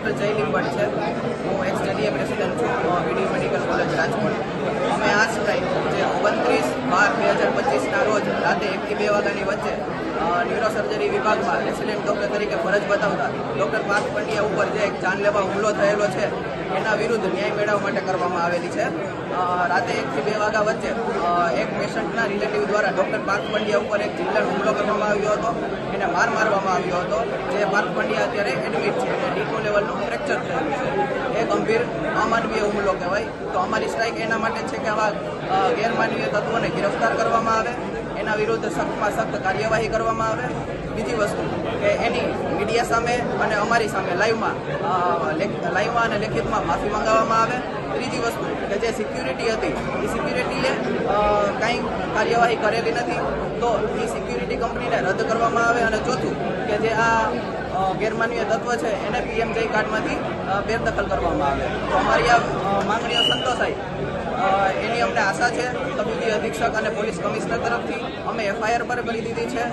Doctor જય લીંબડ છે. હું એક્સ-DA પ્રેસિડેન્ટ છું બીડી મેડિકલ કોલેજ રાજકોટ. અમે આ સિવાય જે 29/12/2025ના રોજ રાતે 1 થી 2 વાગ્યાની વચ્ચે ન્યુરોસર્જરી વિભાગમાં રેસિડેન્ટ ડૉક્ટર તરીકે ફરજ બતાવતા ડૉક્ટર પાર્થ પંડ્યા ઉપર જે એક જાનલેવા હુમલો થયેલો છે એના વિરુદ્ધ ન્યાય મેળવવા માટે કરવામાં આવેલી છે. રાતે 1 થી 2 વાગ્યા વચ્ચે એક પેશન્ટના રિલેટિવ દ્વારા ડૉક્ટર પાર્થ પંડ્યા ઉપર એક જીવલેણ હુમલો કરવામાં આવ્યો હતો. એને મારવામાં આવ્યો હતો. જે પાર્થ પંડ્યા અત્યારે એડમિટ છે અને D2 લેવલનું ફ્રેક્ચર થયેલું છે. એ ગંભીર અમાનવીય હુમલો કહેવાય. તો અમારી સ્ટ્રાઇક એના માટે છે કે આવા ગેરમાનવીય તત્વોને ગિરફ્તાર કરવામાં આવે, એના વિરુદ્ધ સખ્તમાં સખ્ત કાર્યવાહી કરવામાં આવે. બીજી વસ્તુ કે એની મીડિયા સામે અને અમારી સામે લાઈવમાં અને લેખિતમાં માફી મંગાવવામાં આવે. ત્રીજી વસ્તુ કે જે સિક્યુરિટી હતી એ સિક્યુરિટીએ કાંઈ કાર્યવાહી કરેલી નથી, તો એ સિક્યુરિટી કંપનીને રદ કરવામાં આવે. અને ચોથું કે જે આ ગેરમાનવીય તત્વ છે એને PMJ કાર્ડમાંથી બેદખલ કરવામાં આવે. તો અમારી આ માંગણીઓ સંતોષાય એની અમને આશા છે. તબીબી અધિક્ષક અને પોલીસ કમિશનર તરફથી અમે FIR પર કરી દીધી છે,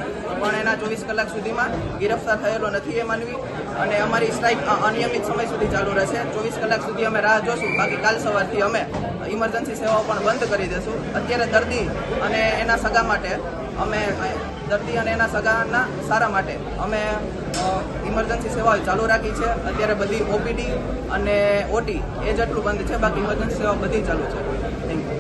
પણ એના 24 કલાક સુધીમાં ગિરફ્તાર થયેલો નથી એ માનવી. અને અમારી સ્ટ્રાઇક અનિયમિત સમય સુધી ચાલુ રહેશે. 24 કલાક સુધી અમે રાહ જોશું. બાકી કાલ સવારથી અમે ઇમરજન્સી સેવાઓ પણ બંધ કરી દઈશું. અત્યારે દર્દી અને એના સગા માટે સારા માટે અમે ઇમરજન્સી સેવાઓ ચાલુ રાખી છે. અત્યારે બધી OPD અને OT એ જેટલું બંધ છે, બાકી ઇમરજન્સી સેવાઓ બધી ચાલુ છે. Thank you.